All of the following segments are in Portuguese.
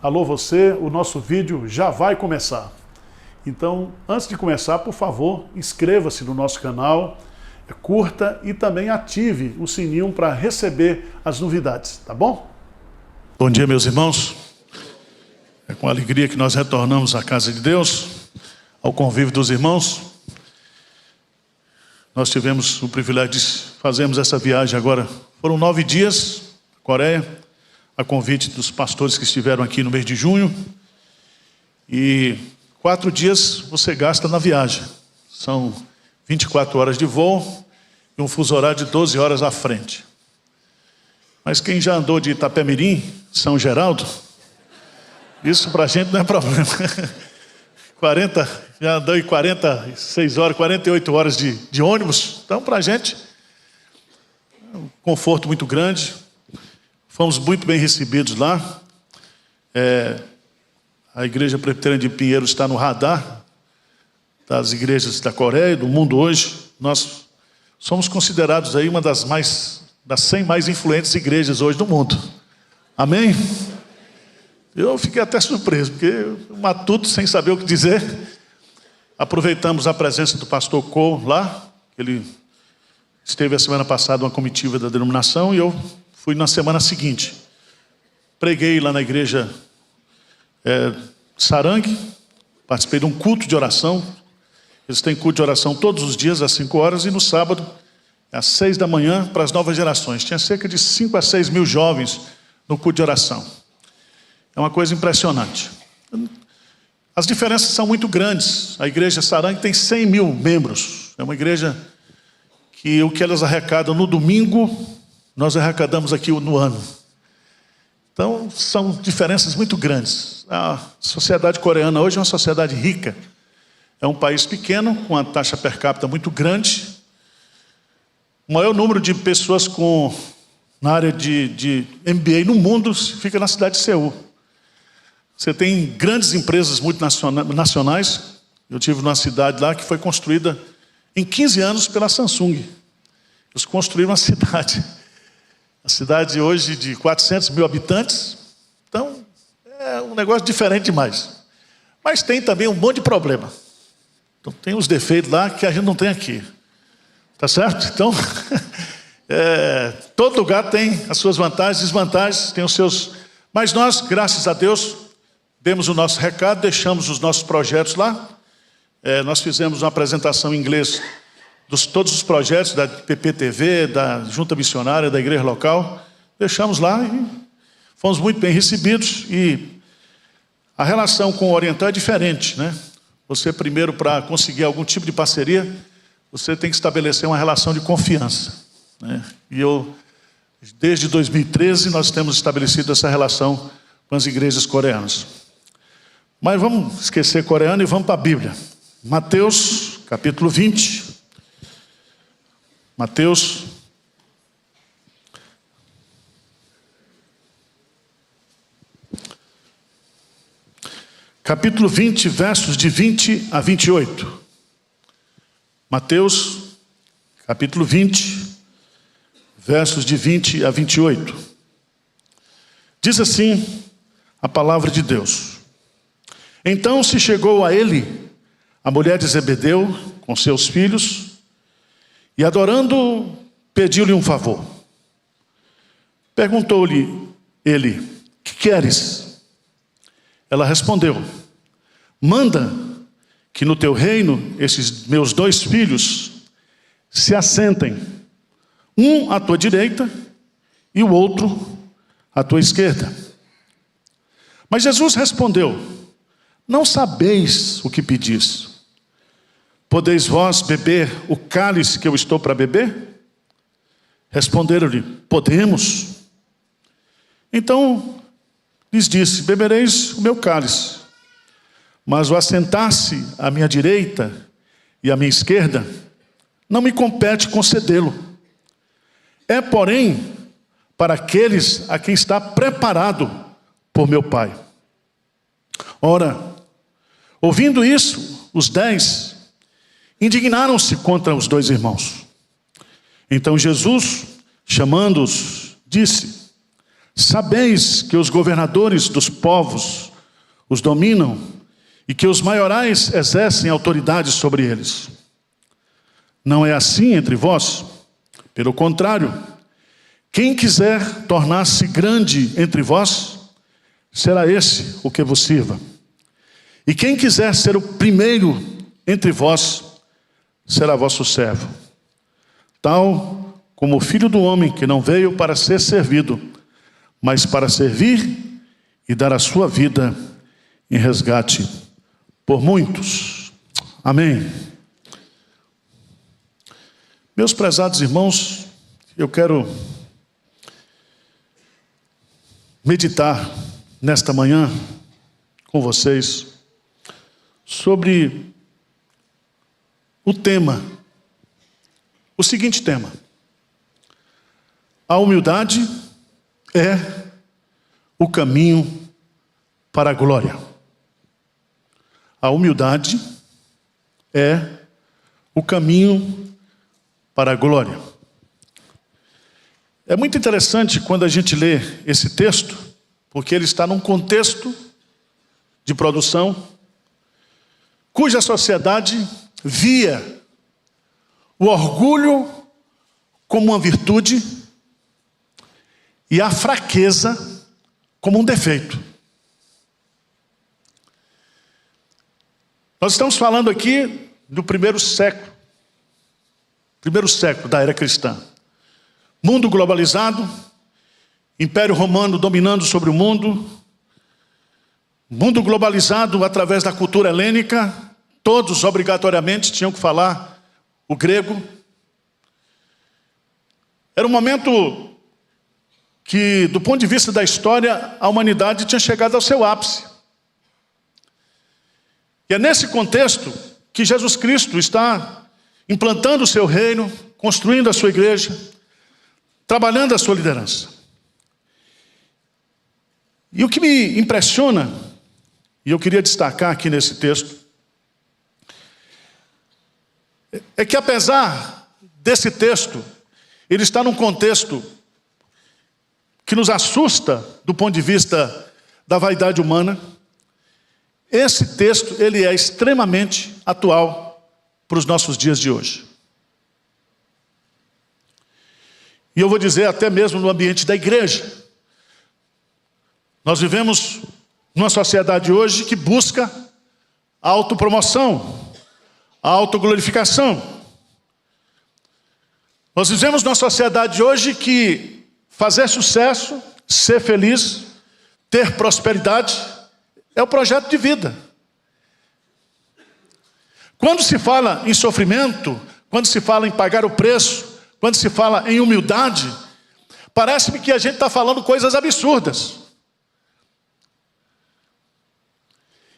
Alô você, o nosso vídeo já vai começar. Então, antes de começar, por favor, inscreva-se no nosso canal, curta e também ative o sininho para receber as novidades, tá bom? Bom dia, meus irmãos. É com alegria que nós retornamos à casa de Deus, ao convívio dos irmãos. Nós tivemos o privilégio de fazermos essa viagem agora. Foram 9 dias, Coreia, a convite dos pastores que estiveram aqui no mês de junho. E 4 dias você gasta na viagem. São 24 horas de voo e um fuso horário de 12 horas à frente. Mas quem já andou de Itapemirim, São Geraldo, isso pra gente não é problema. Já andou em 46 horas, 48 horas de ônibus. Então, pra gente, é um conforto muito grande. Fomos muito bem recebidos lá. A Igreja Presbiteriana de Pinheiro está no radar das igrejas da Coreia, do mundo hoje. Nós somos considerados aí uma das 100 mais influentes igrejas hoje do mundo. Amém? Eu fiquei até surpreso, porque eu matuto sem saber o que dizer. Aproveitamos a presença do pastor Cole lá. Ele esteve a semana passada uma comitiva da denominação e eu fui na semana seguinte. Preguei lá na igreja Sarangue, participei de um culto de oração. Eles têm culto de oração todos os dias às 5 horas e no sábado às 6 da manhã para as novas gerações. Tinha cerca de 5 a 6 mil jovens no culto de oração. É uma coisa impressionante. As diferenças são muito grandes. A igreja Sarangue tem 100 mil membros. É uma igreja que o que elas arrecadam no domingo, nós arrecadamos aqui no ano. Então, são diferenças muito grandes. A sociedade coreana hoje é uma sociedade rica. É um país pequeno, com uma taxa per capita muito grande. O maior número de pessoas na área de MBA no mundo fica na cidade de Seul. Você tem grandes empresas multinacionais. Eu tive numa cidade lá que foi construída em 15 anos pela Samsung. Eles construíram uma cidade. A cidade hoje de 400 mil habitantes. Então, é um negócio diferente demais. Mas tem também um monte de problema. Então, tem os defeitos lá que a gente não tem aqui. Tá certo? Então, todo lugar tem as suas vantagens e desvantagens, tem os seus... Mas nós, graças a Deus, demos o nosso recado, deixamos os nossos projetos lá. Nós fizemos uma apresentação em inglês de todos os projetos da PPTV, da Junta Missionária, da igreja local. Deixamos lá e fomos muito bem recebidos. E a relação com o Oriental é diferente, né? Você primeiro, para conseguir algum tipo de parceria, você tem que estabelecer uma relação de confiança, né? E desde 2013, nós temos estabelecido essa relação com as igrejas coreanas. Mas vamos esquecer coreano e vamos para a Bíblia. Mateus, capítulo 20. Mateus, capítulo 20, versos de 20 a 28. Mateus, capítulo 20, versos de 20 a 28. Diz assim a palavra de Deus. Então se chegou a ele a mulher de Zebedeu com seus filhos e adorando pediu-lhe um favor. Perguntou-lhe ele: que queres? Ela respondeu: manda que no teu reino esses meus 2 filhos se assentem, um à tua direita e o outro à tua esquerda. Mas Jesus respondeu: não sabeis o que pedis. Podeis vós beber o cálice que eu estou para beber? Responderam-lhe: podemos. Então lhes disse: bebereis o meu cálice, mas o assentar-se à minha direita e à minha esquerda não me compete concedê-lo. É, porém, para aqueles a quem está preparado por meu Pai. Ora, ouvindo isso, os 10 indignaram-se contra os 2 irmãos. Então Jesus, chamando-os, disse: Sabeis que os governadores dos povos os dominam e que os maiorais exercem autoridade sobre eles. Não é assim entre vós? Pelo contrário, quem quiser tornar-se grande entre vós, será esse o que vos sirva. E quem quiser ser o primeiro entre vós, será vosso servo. Tal como o Filho do Homem, que não veio para ser servido, mas para servir e dar a sua vida em resgate por muitos. Amém. Meus prezados irmãos, eu quero meditar nesta manhã com vocês sobre o seguinte tema: a humildade é o caminho para a glória. A humildade é o caminho para a glória. É muito interessante quando a gente lê esse texto, porque ele está num contexto de produção cuja sociedade via o orgulho como uma virtude e a fraqueza como um defeito. Nós estamos falando aqui do primeiro século da era cristã. Mundo globalizado, Império Romano dominando sobre o mundo, mundo globalizado através da cultura helênica, todos obrigatoriamente tinham que falar o grego. Era um momento que, do ponto de vista da história, a humanidade tinha chegado ao seu ápice. E é nesse contexto que Jesus Cristo está implantando o seu reino, construindo a sua igreja, trabalhando a sua liderança. E o que me impressiona, e eu queria destacar aqui nesse texto, é que apesar desse texto, ele está num contexto que nos assusta do ponto de vista da vaidade humana. Esse texto, ele é extremamente atual para os nossos dias de hoje. E eu vou dizer até mesmo no ambiente da igreja. Nós vivemos numa sociedade hoje que busca a autopromoção, a autoglorificação. Nós vivemos numa sociedade hoje que fazer sucesso, ser feliz, ter prosperidade é o projeto de vida. Quando se fala em sofrimento, quando se fala em pagar o preço, quando se fala em humildade, parece-me que a gente está falando coisas absurdas.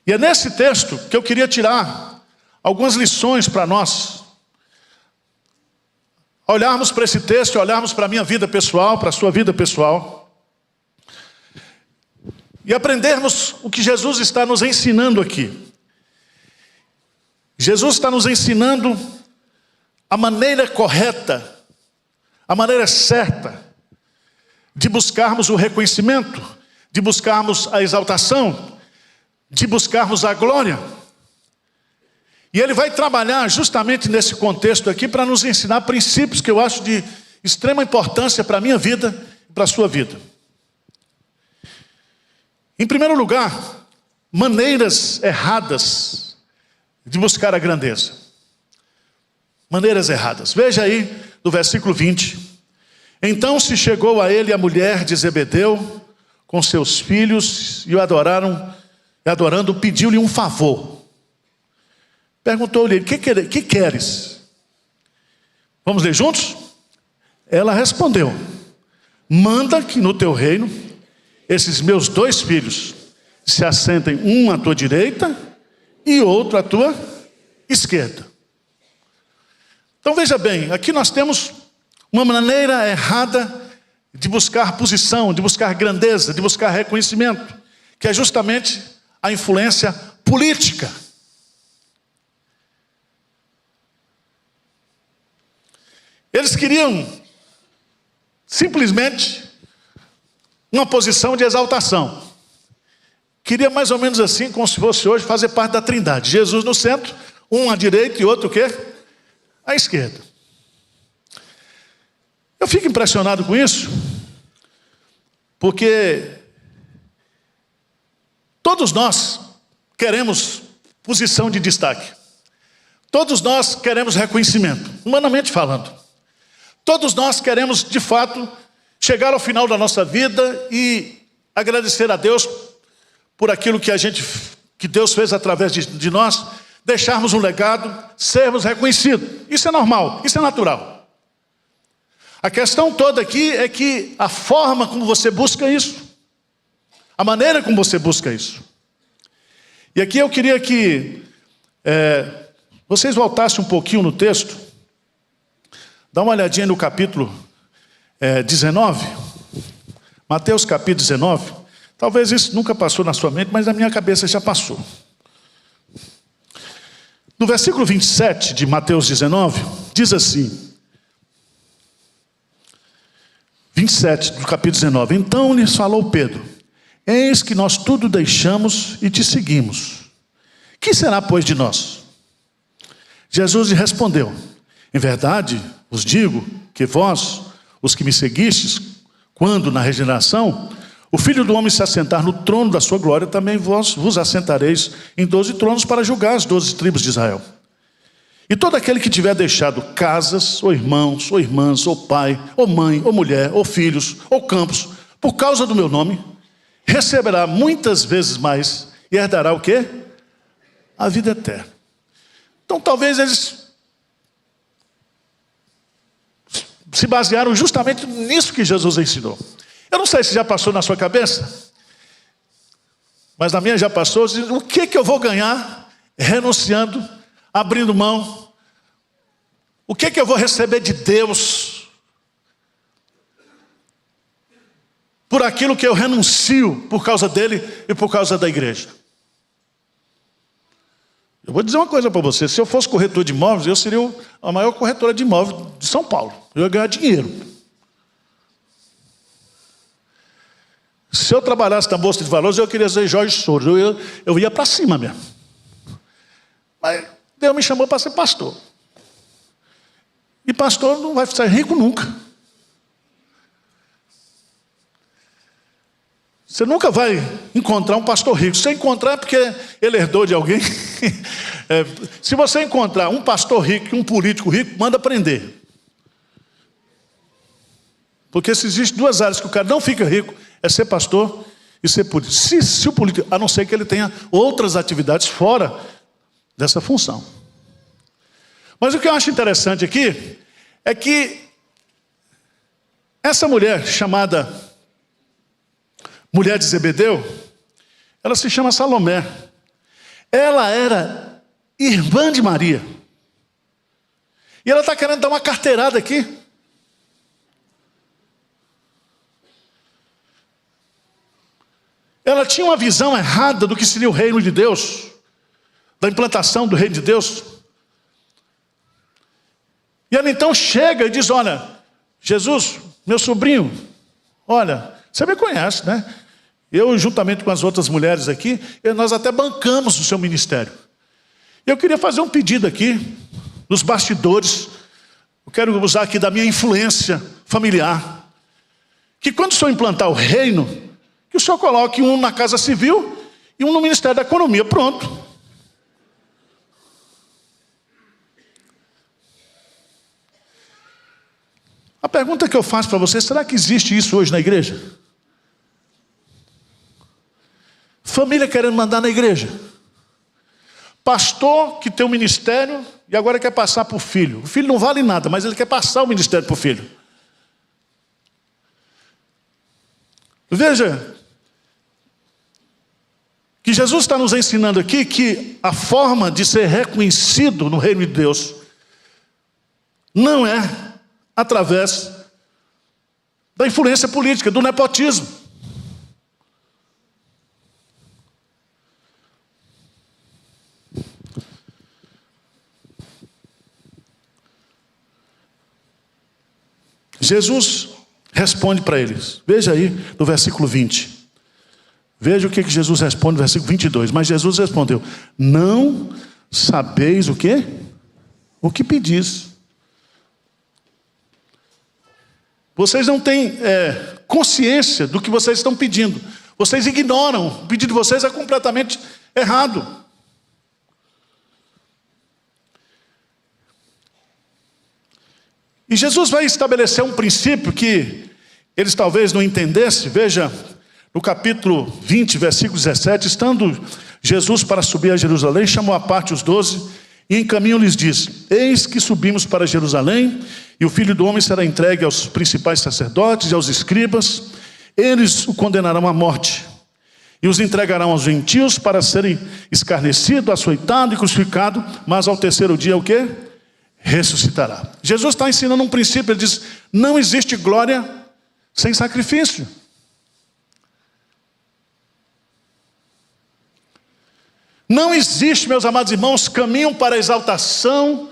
E é nesse texto que eu queria tirar algumas lições para nós. Olharmos para esse texto, olharmos para a minha vida pessoal, para a sua vida pessoal, e aprendermos o que Jesus está nos ensinando aqui. Jesus está nos ensinando a maneira correta, a maneira certa de buscarmos o reconhecimento, de buscarmos a exaltação, de buscarmos a glória. E ele vai trabalhar justamente nesse contexto aqui para nos ensinar princípios que eu acho de extrema importância para a minha vida e para a sua vida. Em primeiro lugar, maneiras erradas de buscar a grandeza. Maneiras erradas. Veja aí do versículo 20. Então se chegou a ele a mulher de Zebedeu com seus filhos e o adorando, pediu-lhe um favor. Perguntou-lhe: que queres? Vamos ler juntos? Ela respondeu: manda que no teu reino esses meus 2 filhos se assentem, um à tua direita e outro à tua esquerda. Então veja bem, aqui nós temos uma maneira errada de buscar posição, de buscar grandeza, de buscar reconhecimento, que é justamente a influência política. Eles queriam simplesmente uma posição de exaltação. Queria mais ou menos assim, como se fosse hoje, fazer parte da Trindade. Jesus no centro, um à direita e outro o quê? À esquerda. Eu fico impressionado com isso, porque todos nós queremos posição de destaque. Todos nós queremos reconhecimento, humanamente falando. Todos nós queremos, de fato, chegar ao final da nossa vida e agradecer a Deus por aquilo que Deus fez através de nós, deixarmos um legado, sermos reconhecidos. Isso é normal, isso é natural. A questão toda aqui é que a forma como você busca isso, a maneira como você busca isso. E aqui eu queria que vocês voltassem um pouquinho no texto, dá uma olhadinha no capítulo 19, Mateus capítulo 19, talvez isso nunca passou na sua mente, mas na minha cabeça já passou. No versículo 27 de Mateus 19, diz assim, 27 do capítulo 19, então lhes falou Pedro, eis que nós tudo deixamos e te seguimos. Que será, pois, de nós? Jesus lhe respondeu, em verdade vos digo que vós, os que me seguistes, quando na regeneração, o Filho do Homem se assentar no trono da sua glória, também vos assentareis em 12 tronos para julgar as 12 tribos de Israel. E todo aquele que tiver deixado casas, ou irmãos, ou irmãs, ou pai, ou mãe, ou mulher, ou filhos, ou campos, por causa do meu nome, receberá muitas vezes mais e herdará o quê? A vida eterna. Então talvez eles se basearam justamente nisso que Jesus ensinou. Eu não sei se já passou na sua cabeça, mas na minha já passou. O que eu vou ganhar renunciando, abrindo mão? O que eu vou receber de Deus por aquilo que eu renuncio por causa dele e por causa da igreja? Eu vou dizer uma coisa para você, se eu fosse corretor de imóveis, eu seria a maior corretora de imóveis de São Paulo. Eu ia ganhar dinheiro. Se eu trabalhasse na Bolsa de Valores, eu queria ser Jorge Soros. Eu ia para cima mesmo. Mas Deus me chamou para ser pastor. E pastor não vai ser rico nunca. Você nunca vai encontrar um pastor rico. Se você encontrar é porque ele herdou de alguém. Se você encontrar um pastor rico e um político rico, manda prender. Porque se existem duas áreas que o cara não fica rico, é ser pastor e ser político. Se o político, a não ser que ele tenha outras atividades fora dessa função. Mas o que eu acho interessante aqui é que essa mulher chamada mulher de Zebedeu, ela se chama Salomé. Ela era irmã de Maria. E ela está querendo dar uma carteirada aqui. Ela tinha uma visão errada do que seria o reino de Deus, da implantação do reino de Deus. E ela então chega e diz, olha, Jesus, meu sobrinho, olha, você me conhece, né? Eu, juntamente com as outras mulheres aqui, nós até bancamos o seu ministério. Eu queria fazer um pedido aqui, nos bastidores, eu quero usar aqui da minha influência familiar, que quando o senhor implantar o reino, que o senhor coloque um na Casa Civil e um no Ministério da Economia. Pronto. A pergunta que eu faço para você, será que existe isso hoje na igreja? Família querendo mandar na igreja. Pastor que tem um ministério e agora quer passar para o filho. O filho não vale nada, mas ele quer passar o ministério para o filho. Veja, que Jesus está nos ensinando aqui que a forma de ser reconhecido no reino de Deus não é através da influência política, do nepotismo. Jesus responde para eles. Veja aí no versículo 20. Veja o que Jesus responde no versículo 22. Mas Jesus respondeu: não sabeis o quê? O que pedis. Vocês não têm consciência do que vocês estão pedindo. Vocês ignoram. O pedido de vocês é completamente errado. E Jesus vai estabelecer um princípio que eles talvez não entendessem. Veja, no capítulo 20, versículo 17, estando Jesus para subir a Jerusalém, chamou à parte os 12 e em caminho lhes disse: eis que subimos para Jerusalém, e o Filho do Homem será entregue aos principais sacerdotes e aos escribas. Eles o condenarão à morte e os entregarão aos gentios para serem escarnecidos, açoitados e crucificados, mas ao terceiro dia o quê? Ressuscitará. Jesus está ensinando um princípio. Ele diz: não existe glória sem sacrifício. Não existe, meus amados irmãos, caminho para a exaltação,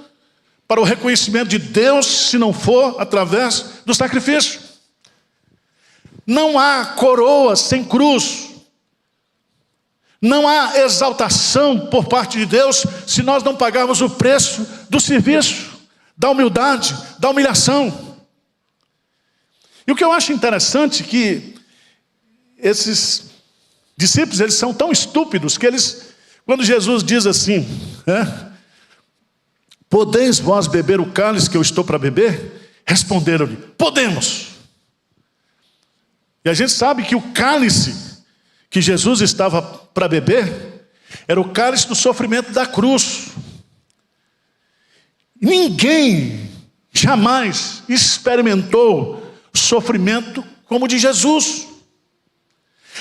para o reconhecimento de Deus, se não for através do sacrifício. Não há coroa sem cruz. Não há exaltação por parte de Deus se nós não pagarmos o preço do serviço, da humildade, da humilhação. E o que eu acho interessante é que esses discípulos, eles são tão estúpidos que eles, quando Jesus diz assim, podeis vós beber o cálice que eu estou para beber? Responderam-lhe: podemos. E a gente sabe que o cálice que Jesus estava para beber era o cálice do sofrimento da cruz. Ninguém jamais experimentou sofrimento como o de Jesus.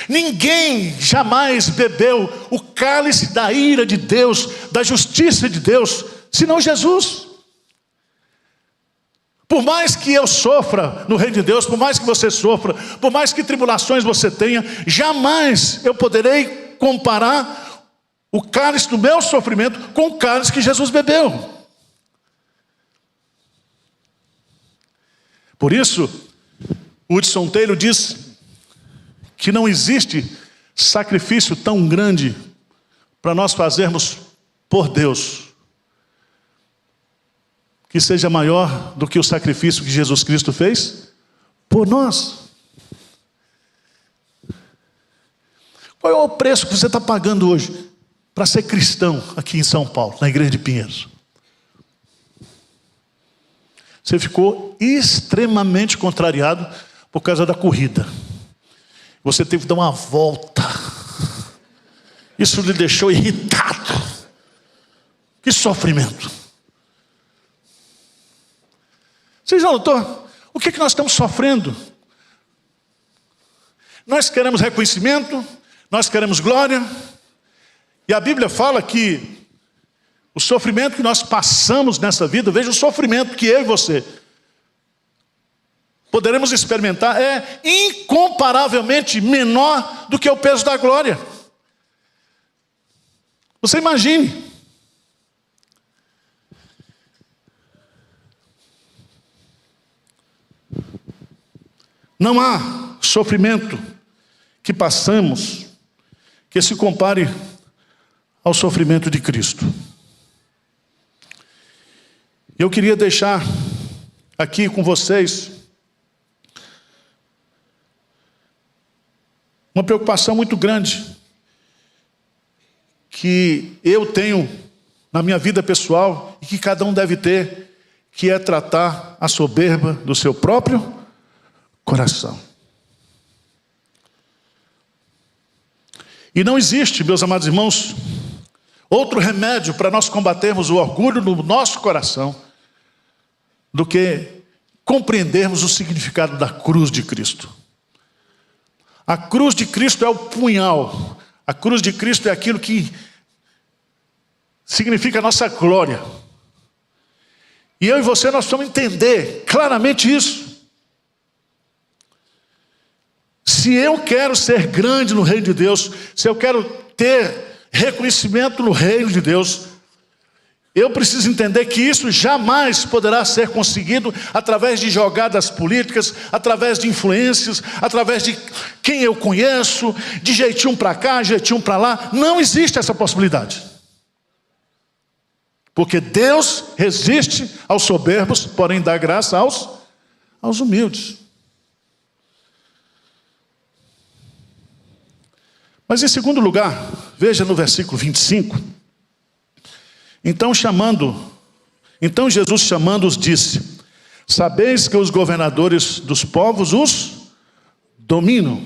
Ninguém jamais bebeu o cálice da ira de Deus, da justiça de Deus, senão Jesus. Por mais que eu sofra no reino de Deus, por mais que você sofra, por mais que tribulações você tenha, jamais eu poderei comparar o cálice do meu sofrimento com o cálice que Jesus bebeu. Por isso, Hudson Taylor diz que não existe sacrifício tão grande para nós fazermos por Deus que seja maior do que o sacrifício que Jesus Cristo fez por nós. Qual é o preço que você está pagando hoje para ser cristão aqui em São Paulo, na igreja de Pinheiros? Você ficou extremamente contrariado por causa da corrida. Você teve que dar uma volta. Isso lhe deixou irritado. Que sofrimento. Você já notou? O que nós estamos sofrendo? Nós queremos reconhecimento, nós queremos glória. E a Bíblia fala que o sofrimento que nós passamos nessa vida, veja o sofrimento que eu e você poderemos experimentar, é incomparavelmente menor do que o peso da glória. Você imagine. Não há sofrimento que passamos que se compare ao sofrimento de Cristo. Eu queria deixar aqui com vocês uma preocupação muito grande que eu tenho na minha vida pessoal e que cada um deve ter, que é tratar a soberba do seu próprio coração. E não existe, meus amados irmãos, outro remédio para nós combatermos o orgulho no nosso coração do que compreendermos o significado da cruz de Cristo. A cruz de Cristo é o punhal. A cruz de Cristo é aquilo que significa a nossa glória. E eu e você, nós precisamos entender claramente isso. Se eu quero ser grande no reino de Deus, se eu quero ter reconhecimento no reino de Deus, Eu preciso entender que isso jamais poderá ser conseguido através de jogadas políticas, através de influências, através de quem eu conheço, de jeitinho para cá, jeitinho para lá. Não existe essa possibilidade. Porque Deus resiste aos soberbos, porém dá graça aos humildes. Mas em segundo lugar, veja no versículo 25. Então Jesus chamando-os disse: sabeis que os governadores dos povos os dominam.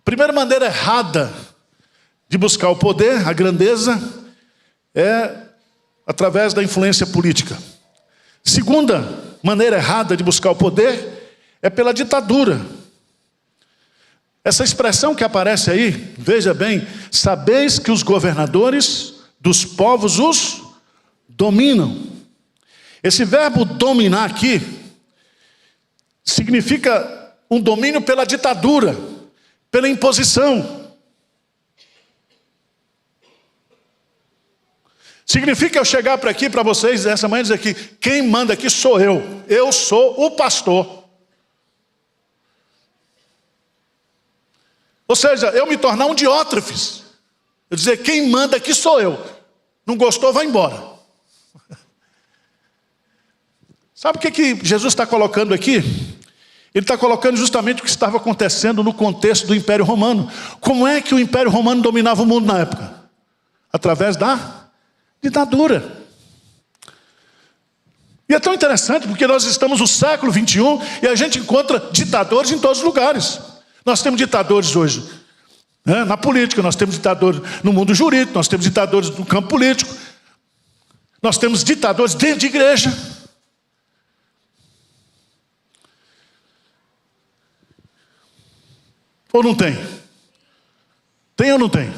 Primeira maneira errada de buscar o poder, a grandeza, é através da influência política. Segunda maneira errada de buscar o poder é pela ditadura. Essa expressão que aparece aí, veja bem, sabeis que os governadores dos povos os dominam. Esse verbo dominar aqui significa um domínio pela ditadura, pela imposição. Significa eu chegar para aqui para vocês essa manhã e dizer que quem manda aqui sou eu sou o pastor. Ou seja, eu me tornar um diótrefes. Eu dizer, quem manda aqui sou eu. Não gostou, vai embora. Sabe o que Jesus está colocando aqui? Ele está colocando justamente o que estava acontecendo no contexto do Império Romano. Como é que o Império Romano dominava o mundo na época? Através da ditadura. E é tão interessante porque nós estamos no século 21 e a gente encontra ditadores em todos os lugares. Nós temos ditadores hoje, né? Na política, nós temos ditadores no mundo jurídico, nós temos ditadores no campo político, nós temos ditadores dentro de igreja. Ou não tem? Tem ou não tem?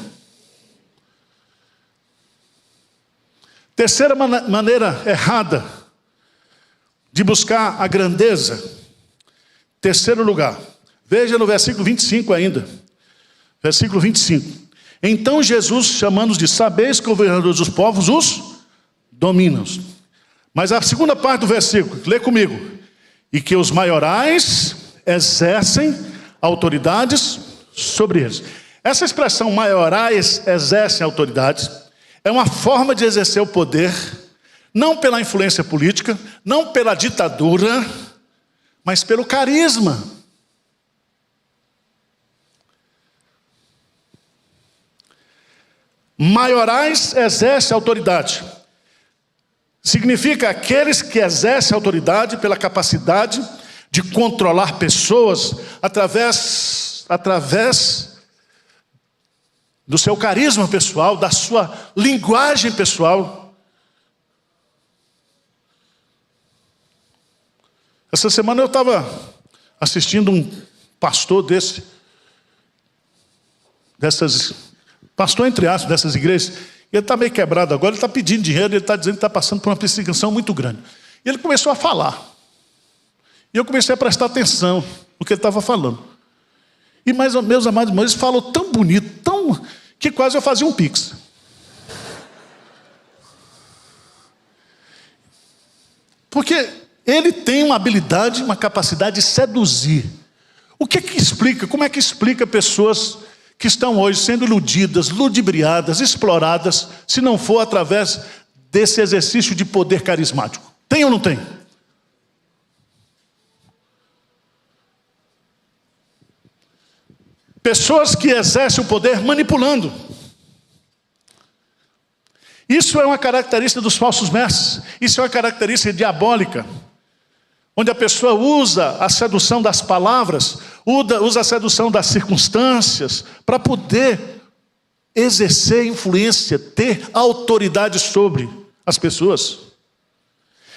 Terceira maneira errada de buscar a grandeza. Terceiro lugar. Veja no versículo 25 ainda. Versículo 25. Então Jesus, chamando-os de sabeis que o governador dos povos os dominam. Mas a segunda parte do versículo, lê comigo. E que os maiorais exercem autoridades sobre eles. Essa expressão maiorais exercem autoridades é uma forma de exercer o poder, não pela influência política, não pela ditadura, mas pelo carisma. Maiorais exercem autoridade. Significa aqueles que exercem autoridade pela capacidade de controlar pessoas através do seu carisma pessoal, da sua linguagem pessoal. Essa semana eu estava assistindo um pastor pastor entre aspas, dessas igrejas, e ele está meio quebrado agora, ele está pedindo dinheiro, ele está dizendo que está passando por uma perseguição muito grande. E ele começou a falar. E eu comecei a prestar atenção no que ele estava falando. E mais, meus amados irmãos, ele falou tão bonito, que quase eu fazia um pix. Porque ele tem uma habilidade, uma capacidade de seduzir. O que explica? Como é que explica pessoas que estão hoje sendo iludidas, ludibriadas, exploradas, se não for através desse exercício de poder carismático? Tem ou não tem? Pessoas que exercem o poder manipulando. Isso é uma característica dos falsos mestres. Isso é uma característica diabólica. Onde a pessoa usa a sedução das palavras, usa a sedução das circunstâncias, para poder exercer influência, ter autoridade sobre as pessoas.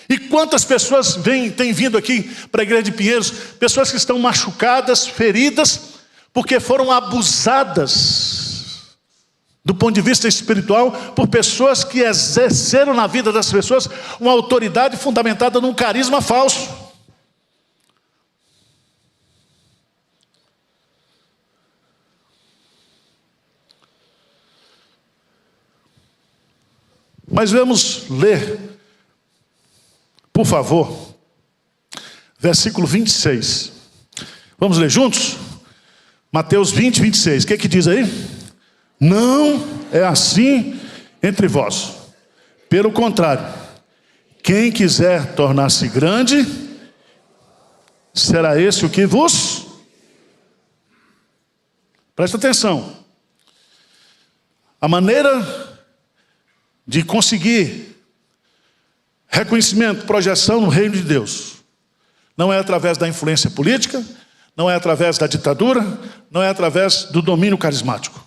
E quantas pessoas têm vindo aqui para a igreja de Pinheiros, pessoas que estão machucadas, feridas, porque foram abusadas do ponto de vista espiritual por pessoas que exerceram na vida das pessoas uma autoridade fundamentada num carisma falso. Mas vamos ler, por favor, versículo 26. Vamos ler juntos? Mateus 20, 26. O que diz aí? Não é assim entre vós. Pelo contrário, quem quiser tornar-se grande, será esse o que vos... Presta atenção. A maneira de conseguir reconhecimento, projeção no reino de Deus, não é através da influência política, não é através da ditadura, não é através do domínio carismático.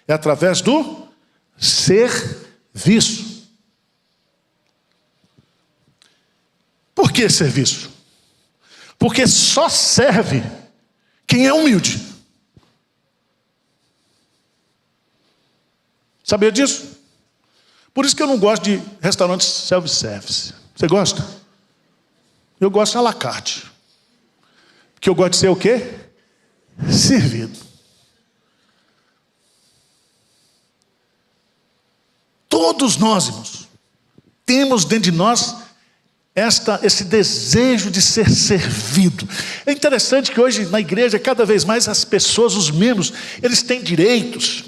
É através do serviço. Por que serviço? Porque só serve quem é humilde. Sabia disso? Por isso que eu não gosto de restaurantes self-service. Você gosta? Eu gosto de à la carte. Porque eu gosto de ser o quê? Servido. Todos nós, irmãos, temos dentro de nós esse desejo de ser servido. É interessante que hoje na igreja, cada vez mais as pessoas, os membros, eles têm direitos,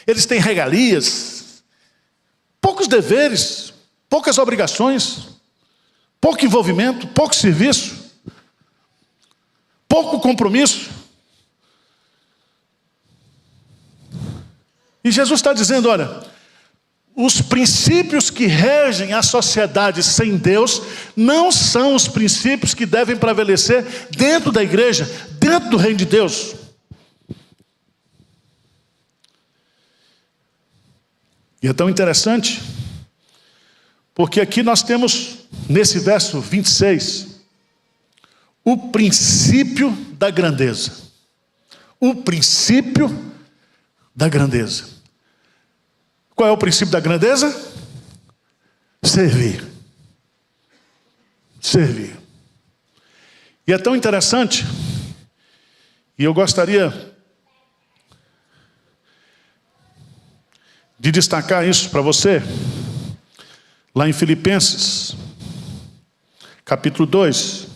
eles têm regalias, poucos deveres, poucas obrigações, pouco envolvimento, pouco serviço, pouco compromisso. E Jesus está dizendo, olha, os princípios que regem a sociedade sem Deus não são os princípios que devem prevalecer dentro da igreja, dentro do reino de Deus. E é tão interessante, porque aqui nós temos, nesse verso 26, o princípio da grandeza. O princípio da grandeza. Qual é o princípio da grandeza? Servir. Servir. E é tão interessante, e eu gostaria de destacar isso para você, lá em Filipenses, capítulo 2.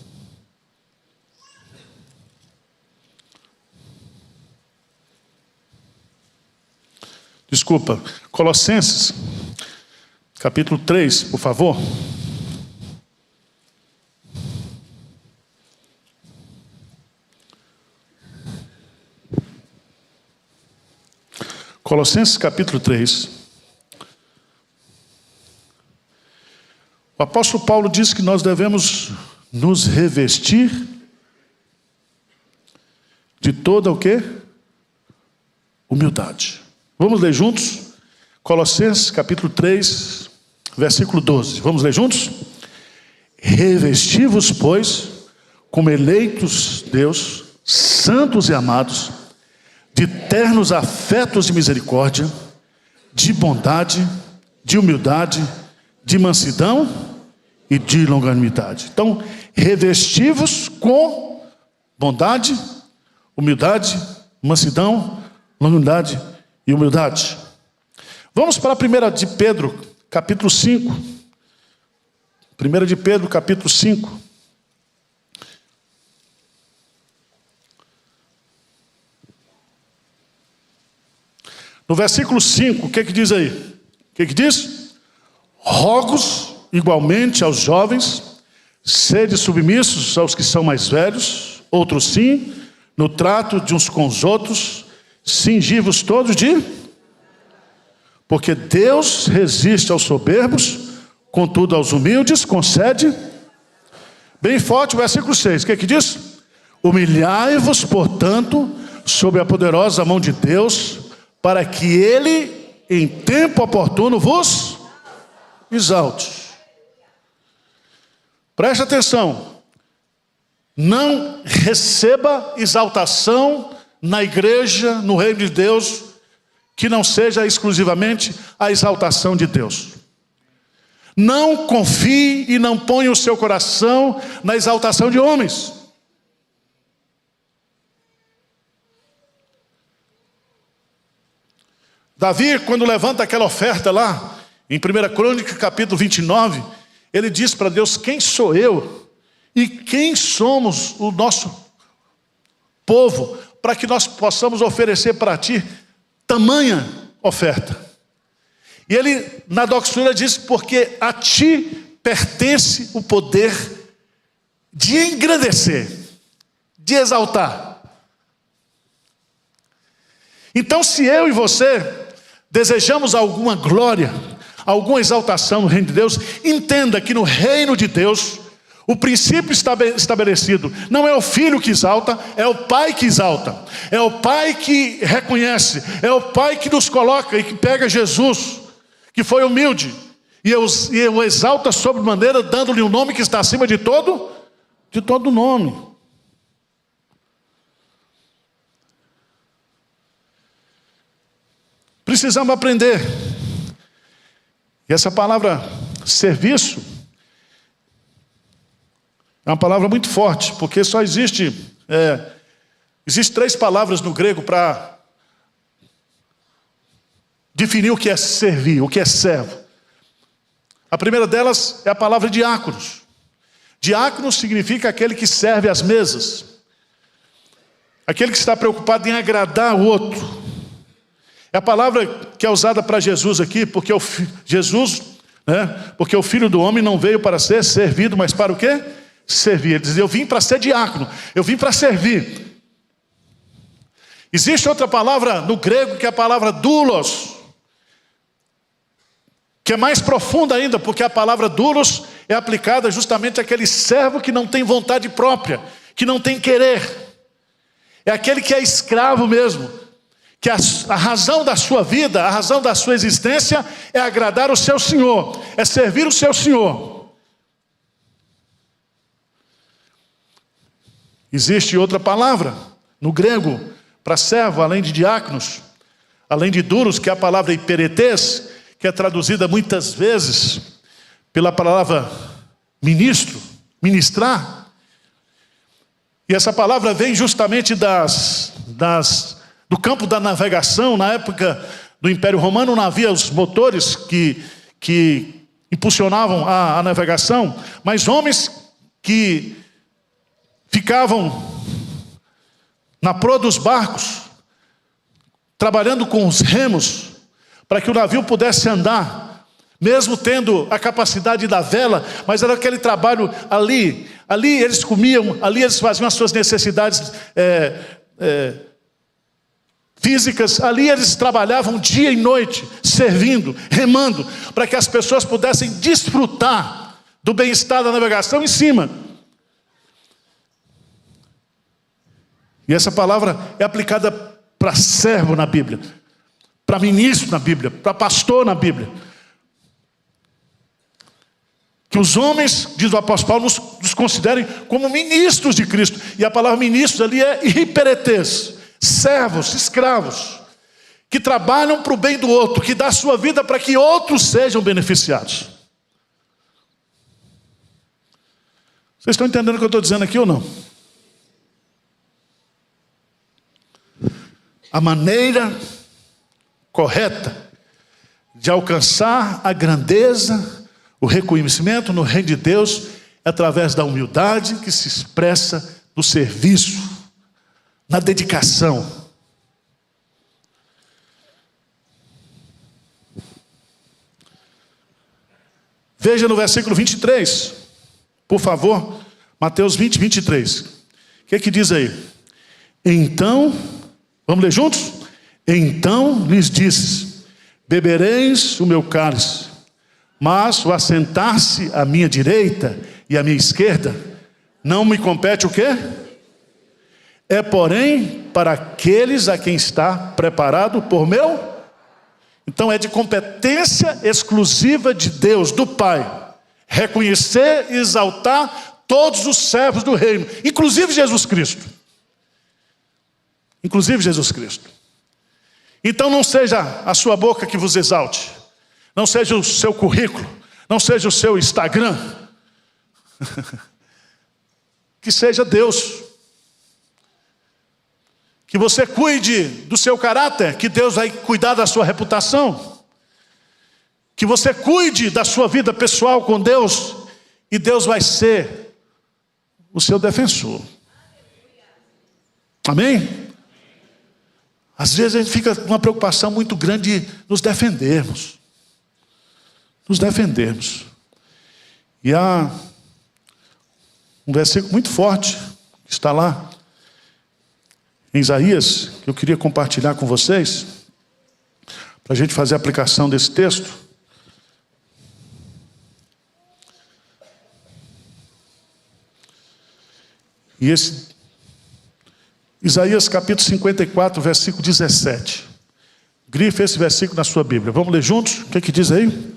Desculpa, Colossenses, capítulo 3, por favor. Colossenses capítulo 3. O apóstolo Paulo diz que nós devemos nos revestir de toda o quê? Humildade. Vamos ler juntos? Colossenses capítulo 3, versículo 12. Vamos ler juntos? Revesti-vos, pois, como eleitos Deus, santos e amados, de ternos afetos de misericórdia, de bondade, de humildade, de mansidão e de longanimidade. Então, revesti-vos com bondade, humildade, mansidão, longanimidade e humildade. Vamos para a 1 de Pedro, capítulo 5. 1 de Pedro, capítulo 5. No versículo 5, o que diz aí? O que diz? Rogos igualmente aos jovens, sede submissos aos que são mais velhos, outros sim, no trato de uns com os outros, cingivos todos de... Porque Deus resiste aos soberbos, contudo aos humildes concede... Bem forte o versículo 6, o que diz? Humilhai-vos, portanto, sob a poderosa mão de Deus, para que Ele, em tempo oportuno, vos exalte. Preste atenção. Não receba exaltação na igreja, no reino de Deus, que não seja exclusivamente a exaltação de Deus. Não confie e não ponha o seu coração na exaltação de homens. Davi, quando levanta aquela oferta lá, em 1 Crônica, capítulo 29, ele diz para Deus: quem sou eu e quem somos o nosso povo, para que nós possamos oferecer para ti tamanha oferta. E ele, na doxura, diz: porque a ti pertence o poder de engrandecer, de exaltar. Então, se eu e você desejamos alguma glória, alguma exaltação no reino de Deus, entenda que no reino de Deus, o princípio estabelecido não é o filho que exalta, é o pai que exalta. É o pai que reconhece, é o pai que nos coloca e que pega Jesus, que foi humilde, e o exalta sobre maneira, dando-lhe um nome que está acima de todo nome. Precisamos aprender. E essa palavra serviço é uma palavra muito forte, porque só existe 3 palavras no grego para definir o que é servir, o que é servo. A primeira delas é a palavra diáconos. Diácono significa aquele que serve às mesas, aquele que está preocupado em agradar o outro. É a palavra que é usada para Jesus aqui, porque porque o Filho do Homem não veio para ser servido, mas para o quê? Servir. Ele diz: eu vim para ser diácono, eu vim para servir. Existe outra palavra no grego, que é a palavra doulos, que é mais profunda ainda, porque a palavra doulos é aplicada justamente àquele servo que não tem vontade própria, que não tem querer. É aquele que é escravo mesmo, que a razão da sua vida, a razão da sua existência é agradar o seu Senhor, é servir o seu Senhor. Existe outra palavra no grego para servo, além de diáconos, além de doulos, que é a palavra hiperetes, que é traduzida muitas vezes pela palavra ministro, ministrar. E essa palavra vem justamente do campo da navegação. Na época do Império Romano não havia os motores que impulsionavam a navegação, mas homens que ficavam na proa dos barcos, trabalhando com os remos, para que o navio pudesse andar, mesmo tendo a capacidade da vela, mas era aquele trabalho ali eles comiam, ali eles faziam as suas necessidades físicas, ali eles trabalhavam dia e noite, servindo, remando, para que as pessoas pudessem desfrutar do bem-estar da navegação em cima. E essa palavra é aplicada para servo na Bíblia, para ministro na Bíblia, para pastor na Bíblia. Que os homens, diz o apóstolo Paulo, nos considerem como ministros de Cristo. E a palavra ministros ali é hiperetes, servos, escravos, que trabalham para o bem do outro, que dá a sua vida para que outros sejam beneficiados. Vocês estão entendendo o que eu estou dizendo aqui ou não? A maneira correta de alcançar a grandeza, o reconhecimento no reino de Deus, é através da humildade que se expressa no serviço, na dedicação. Veja no versículo 23, por favor, Mateus 20, 23. O que diz aí? Então, vamos ler juntos? Então lhes disse: bebereis o meu cálice, mas o assentar-se à minha direita e à minha esquerda não me compete o quê? É porém para aqueles a quem está preparado por meu. Então é de competência exclusiva de Deus, do Pai, reconhecer e exaltar todos os servos do reino, inclusive Jesus Cristo. Inclusive Jesus Cristo. Então não seja a sua boca que vos exalte, não seja o seu currículo, não seja o seu Instagram, que seja Deus. Que você cuide do seu caráter, que Deus vai cuidar da sua reputação. que você cuide da sua vida pessoal com Deus, e Deus vai ser o seu defensor. Amém? Às vezes a gente fica com uma preocupação muito grande de nos defendermos. Nos defendermos. E há um versículo muito forte que está lá em Isaías, que eu queria compartilhar com vocês, para a gente fazer a aplicação desse texto. E esse Isaías capítulo 54, versículo 17. Grife esse versículo na sua Bíblia. Vamos ler juntos? O que diz aí?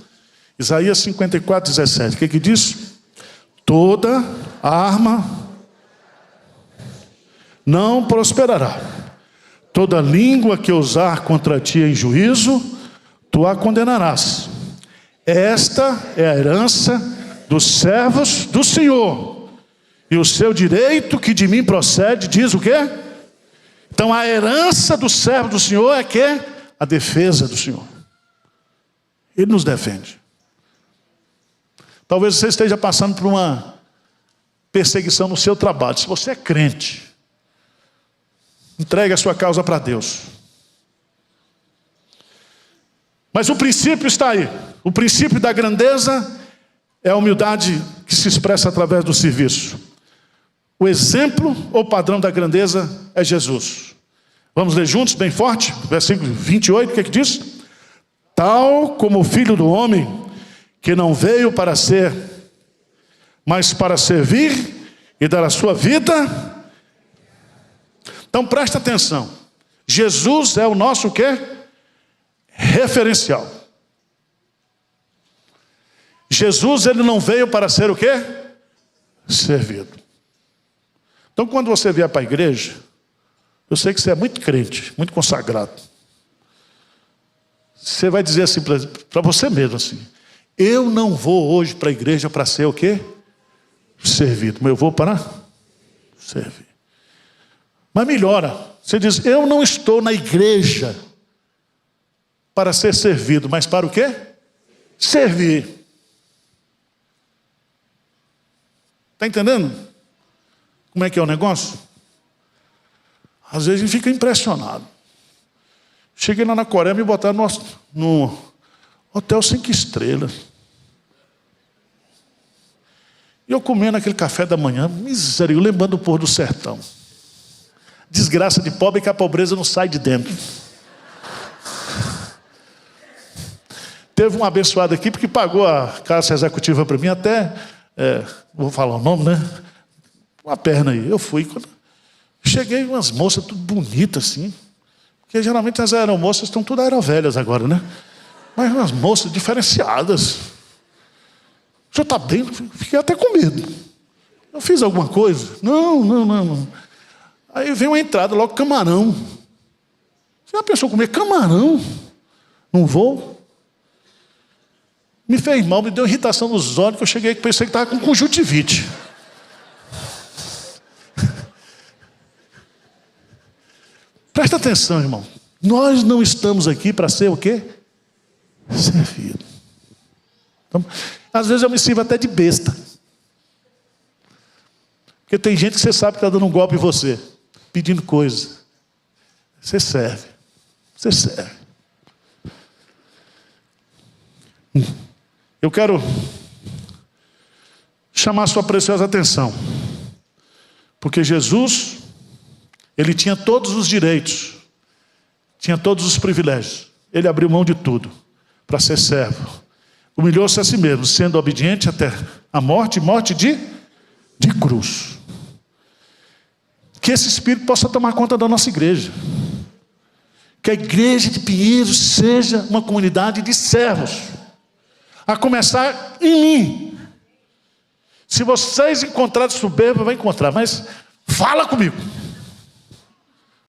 Isaías 54, 17. O que diz? Toda arma não prosperará. Toda língua que usar contra ti em juízo, tu a condenarás. Esta é a herança dos servos do Senhor, e o seu direito que de mim procede, diz o quê? Então a herança do servo do Senhor é que? A defesa do Senhor. Ele nos defende. Talvez você esteja passando por uma perseguição no seu trabalho. Se você é crente, entregue a sua causa para Deus. Mas o princípio está aí. O princípio da grandeza é a humildade que se expressa através do serviço. O exemplo ou padrão da grandeza é Jesus. Vamos ler juntos, bem forte? Versículo 28, o que diz? Tal como o Filho do Homem, que não veio para ser, mas para servir e dar a sua vida. Então presta atenção. Jesus é o nosso o quê? Referencial. Jesus, ele não veio para ser o quê? Servido. Então quando você vier para a igreja, eu sei que você é muito crente, muito consagrado. Você vai dizer assim para você mesmo assim: eu não vou hoje para a igreja para ser o quê? Servido. Mas eu vou para servir. Mas melhora. Você diz: eu não estou na igreja para ser servido, mas para o quê? Servir. Está entendendo? Como é que é o negócio? Às vezes a gente fica impressionado. Cheguei lá na Coreia, me botaram no hotel 5 estrelas. E eu comendo aquele café da manhã, misericórdia, lembrando do pôr do sertão. Desgraça de pobre que a pobreza não sai de dentro. Teve um abençoado aqui, porque pagou a casa executiva para mim até, vou falar o nome, né? Uma perna aí. Eu fui, cheguei umas moças tudo bonitas assim. Porque geralmente as aeromoças estão tudo aerovelhas agora, né? Mas umas moças diferenciadas. O senhor está bem? Fiquei até com medo. Eu fiz alguma coisa? Não. Aí vem uma entrada, logo camarão. Você já pensou comer camarão? Não vou. Me fez mal, me deu irritação nos olhos, que eu cheguei e pensei que estava com conjuntivite. Presta atenção, irmão. Nós não estamos aqui para ser o quê? Servido. Então, às vezes eu me sirvo até de besta. Porque tem gente que você sabe que está dando um golpe em você, pedindo coisa. Você serve. Você serve. Eu quero chamar a sua preciosa atenção. Porque Jesus, ele tinha todos os direitos, tinha todos os privilégios. Ele abriu mão de tudo para ser servo. Humilhou-se a si mesmo, sendo obediente até a morte, morte de cruz. Que esse Espírito possa tomar conta da nossa igreja. Que a igreja de Pinheiros seja uma comunidade de servos. A começar em mim. Se vocês encontrarem soberba, vai encontrar, mas fala comigo.